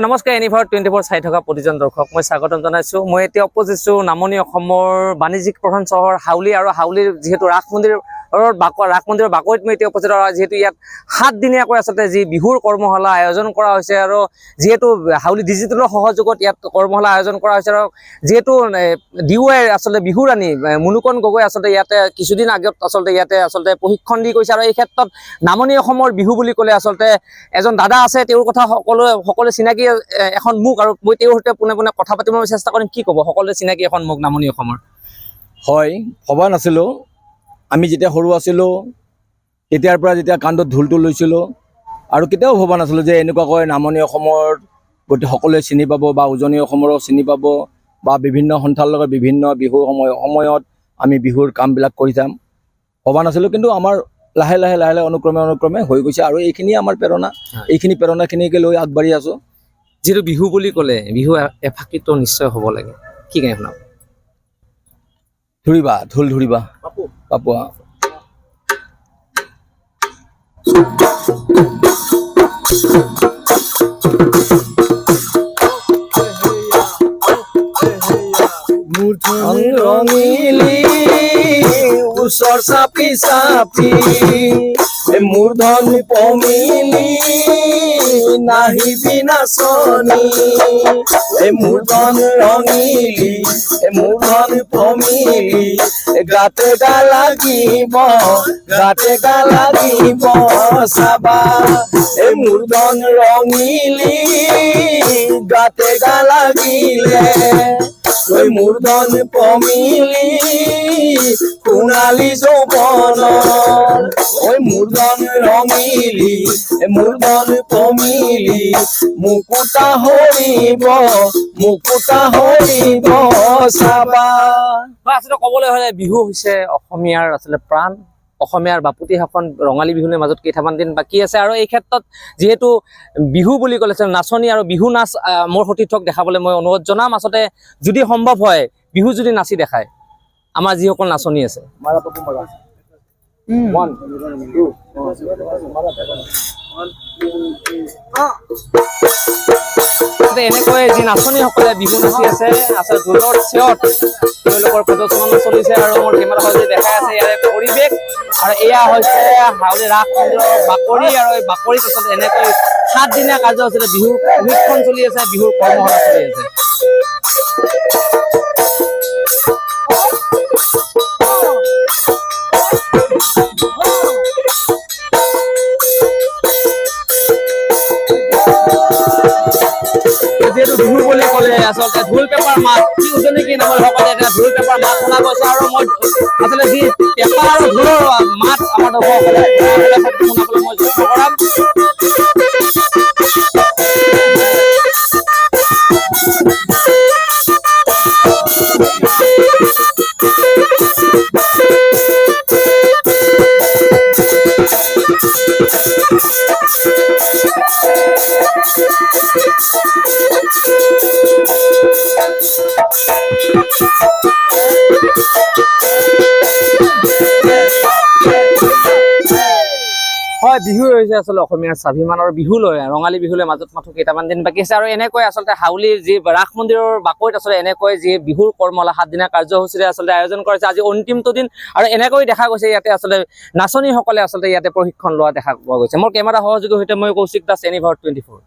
নমস্কাৰ এনিভাৰ 24 চাই থকা প্ৰতিজন দৰ্শক মই স্বাগতম জনাইছোঁ। মই এতিয়া উপস্থিত নামনি অসমৰ বাণিজ্যিক প্ৰধান চহৰ হাউলি আৰু হাউলিৰ যিহেতু ৰাস মন্দিৰৰ বাকৰিত মই এতিয়া উপস্থিত যিহেতু ইয়াত 7 দিনীয়াকৈ আচলতে যি বিহুৰ কৰ্মশালা আয়োজন কৰা হৈছে আৰু যিহেতু হাউলি ডিজিটেলৰ সহযোগত ইয়াত কৰ্মশালা আয়োজন কৰা হৈছে আৰু যিহেতু ডিউআই আচলতে বিহুৰাণী মুনুকন গগৈ আচলতে ইয়াতে কিছুদিন আগত আচলতে প্ৰশিক্ষণ দি কৈছে আৰু এই ক্ষেত্ৰত নামনি অসমৰ বিহু বুলি ক'লে আচলতে এজন দাদা আছে, তেওঁৰ কথা সকলোৱে চিনাকি এখন মুখ আৰু মই তেওঁৰ সৈতে পোনে পোনে কথা পাতিবৰ চেষ্টা কৰিম। কি ক'ব সকলোৱে চিনাকি এখন মুখ নামনি অসমৰ? হয়, ভবা নাছিলোঁ। আমি যেতিয়া সৰু আছিলোঁ তেতিয়াৰ পৰা যেতিয়া কান্ধত ঢোলটো লৈছিলোঁ আৰু কেতিয়াও ভবা নাছিলোঁ যে এনেকুৱাকৈ নামনি অসমৰ গোটেই সকলোৱে চিনি পাব বা উজনি অসমৰো চিনি পাব বা বিভিন্ন সন্থাৰ লগত বিভিন্ন বিহুৰ সময়ত আমি বিহুৰ কামবিলাক কৰি যাম ভবা নাছিলোঁ। কিন্তু আমাৰ লাহে লাহে অনুক্ৰমে হৈ গৈছে আৰু এইখিনিয়ে আমাৰ প্ৰেৰণা। এইখিনি প্ৰেৰণাখিনিকে লৈ আগবাঢ়ি আছোঁ। যিহেতু বিহু বুলি ক'লে বিহু এফাকিটো নিশ্চয় হ'ব লাগে, কি গান শুনাব? ধৰিবা ঢোল ধৰিবা পাপুৱা। ৰঙিলি ওচৰ চাপি চাপি মূৰ্ধন পমিলি নাহিবি নাচনি মূৰ্ধন ৰঙিলি মূৰ্ধন পমিলি গাতে গা লাগিব চাবা মূৰ্ধন ৰঙিলি গাতে গা লাগিলে মূৰ্ধন পমিলি সোণালী যৌৱন মূৰ্ধন ৰঙিলি মূৰ্ধন পমিলি মুকুতা হৰিব চাবা। আচলতে ক'বলৈ হ'লে বিহু হৈছে অসমীয়াৰ আচলতে প্ৰাণ, অসমীয়াৰ বাপুতি সাখন ৰঙালী বিহুৰ মাজত কেইটামান দিন বাকী আছে আৰু এই ক্ষেত্ৰত যিহেতু বিহু বুলি ক'লে নাচনি আৰু বিহু নাচ মোৰ সতীৰ্থক দেখাবলৈ মই অনুৰোধ জনাম। আচলতে যদি সম্ভৱ হয় বিহু যদি নাচি দেখায় আমাৰ যিসকল নাচনি আছে এনেকৈ যি নাচনীসকলে বিহু নাচি আছে আচলতে ঢোলৰ চেৱত তেওঁলোকৰ প্ৰদৰ্শন চলিছে আৰু মোৰ কেমেৰা সহযোগী দেখাই আছে ইয়াৰে পৰিৱেশ। আৰু এয়া হৈছে হাউলি ৰাস মন্দিৰৰ বাকৰি আৰু এই বাকৰিত আচলতে এনেকৈ 7 দিনীয়া কাৰ্যসূচীৰে বিহুৰ প্ৰশিক্ষণ চলি আছে, বিহুৰ কৰ্মশালা চলি আছে। যিহেতু বিহু বুলি ক'লে আচলতে ঢোল পেপাৰ মাত কি উজনি কি নহয় সকলোৱে এতিয়া ঢোল পেপাৰ মাত শুনা গৈছে আৰু মই আচলতে যি পেপাৰ আৰু ঢোলৰ মাত আমাৰ দৰ্শকসকলে শুনাবলৈ মই যত্ন কৰাম। হয়, বিহু হৈছে আচলতে অসমীয়াৰ স্বাভিমান আৰু বিহু লৈ ৰঙালী বিহুলৈ মাজত মাথো কেইটামান দিন বাকী আছে আৰু এনেকৈ আচলতে হাউলিৰ যি ৰাস মন্দিৰৰ বাকৰিত আচলতে এনেকৈ যি বিহুৰ কৰ্মশালা 7 দিনীয়া কাৰ্যসূচীৰে আচলতে আয়োজন কৰিছে আজি অন্তিমটো দিন আৰু এনেকৈ দেখা গৈছে ইয়াতে আচলতে নাচনীসকলে আচলতে ইয়াতে প্ৰশিক্ষণ লোৱা দেখা পোৱা গৈছে। মোৰ কেমেৰা সহযোগীৰ সৈতে মই কৌশিক দাস, এনিভাৰ 24।